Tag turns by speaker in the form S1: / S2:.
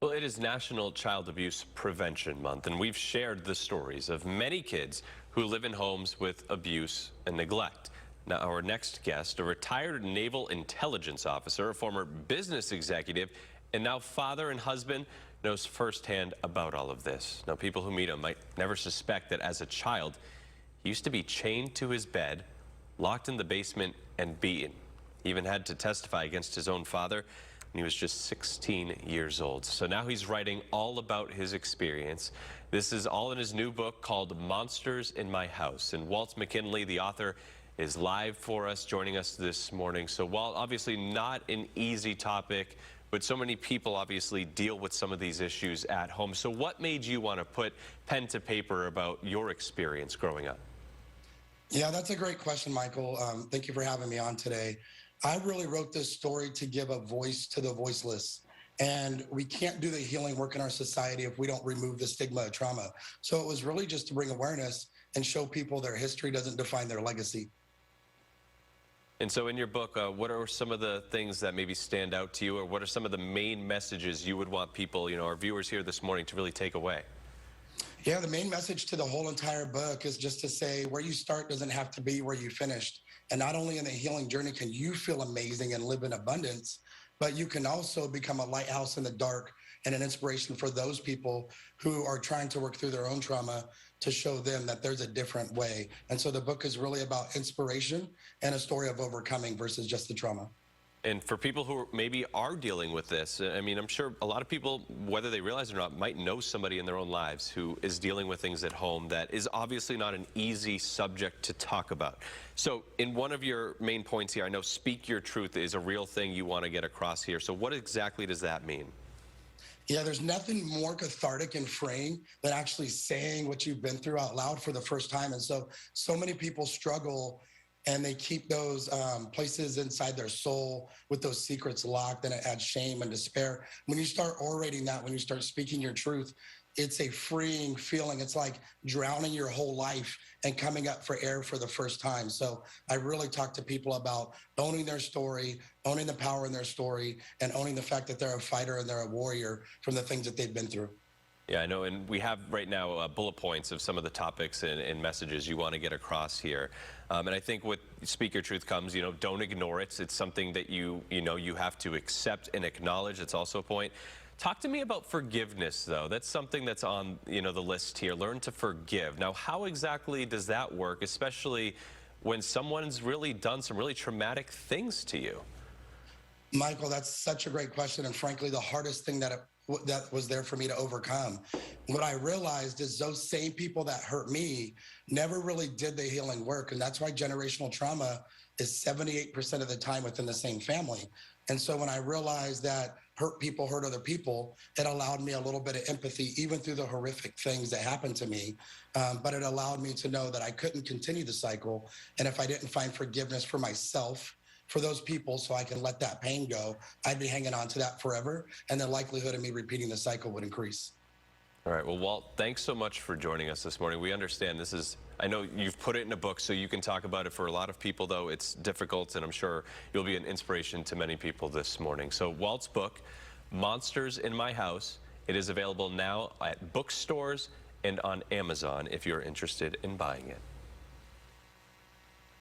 S1: Well, it is National Child Abuse Prevention Month, and we've shared the stories of many kids who live in homes with abuse and neglect. Now, our next guest, a retired naval intelligence officer, a former business executive, and now father and husband, knows firsthand about all of this. Now, people who meet him might never suspect that as a child, he used to be chained to his bed, locked in the basement, and beaten. He even had to testify against his own father when he was just 16 years old. So now he's writing all about his experience. This is all in his new book called Monsters in My House. And Walt McKinley, the author, is live for us, joining us this morning. So Walt, obviously not an easy topic, but so many people obviously deal with some of these issues at home. So what made you want to put pen to paper about your experience growing up?
S2: Yeah, that's a great question, Michael. Thank you for having me on today. I really wrote this story to give a voice to the voiceless. And we can't do the healing work in our society if we don't remove the stigma of trauma. So it was really just to bring awareness and show people their history doesn't define their legacy.
S1: And so in your book, what are some of the things that maybe stand out to you, or what are some of the main messages you would want people, our viewers here this morning, to really take away?
S2: Yeah, the main message to the whole entire book is just to say where you start doesn't have to be where you finished. And not only in the healing journey can you feel amazing and live in abundance, but you can also become a lighthouse in the dark and an inspiration for those people who are trying to work through their own trauma, to show them that there's a different way. And so the book is really about inspiration and a story of overcoming versus just the trauma.
S1: And for people who maybe are dealing with this, I mean, I'm sure a lot of people, whether they realize it or not, might know somebody in their own lives who is dealing with things at home that is obviously not an easy subject to talk about. So in one of your main points here, I know speak your truth is a real thing you want to get across here. So what exactly does that mean?
S2: Yeah, there's nothing more cathartic and freeing than actually saying what you've been through out loud for the first time. And so many people struggle and they keep those places inside their soul with those secrets locked, and it adds shame and despair. When you start orating that, when you start speaking your truth, it's a freeing feeling. It's like drowning your whole life and coming up for air for the first time. So I really talk to people about owning their story, owning the power in their story, and owning the fact that they're a fighter and they're a warrior from the things that they've been through.
S1: Yeah, I know, and we have right now bullet points of some of the topics and messages you want to get across here. And I think with Speak Your Truth comes, don't ignore it. It's something that you have to accept and acknowledge. It's also a point. Talk to me about forgiveness, though. That's something that's on, the list here. Learn to forgive. Now, how exactly does that work, especially when someone's really done some really traumatic things to you?
S2: Michael, that's such a great question, and frankly, the hardest thing that was there for me to overcome. What I realized is those same people that hurt me never really did the healing work, and that's why generational trauma is 78% of the time within the same family. And so when I realized that hurt people hurt other people, it allowed me a little bit of empathy, even through the horrific things that happened to me. But it allowed me to know that I couldn't continue the cycle, and if I didn't find forgiveness for myself, for those people, so I can let that pain go, I'd be hanging on to that forever, and the likelihood of me repeating the cycle would increase.
S1: All right, well, Walt, thanks so much for joining us this morning. We understand this is, I know you've put it in a book, so you can talk about it. For a lot of people, though, it's difficult, and I'm sure you'll be an inspiration to many people this morning. So Walt's book, Monsters in My House, it is available now at bookstores and on Amazon if you're interested in buying it.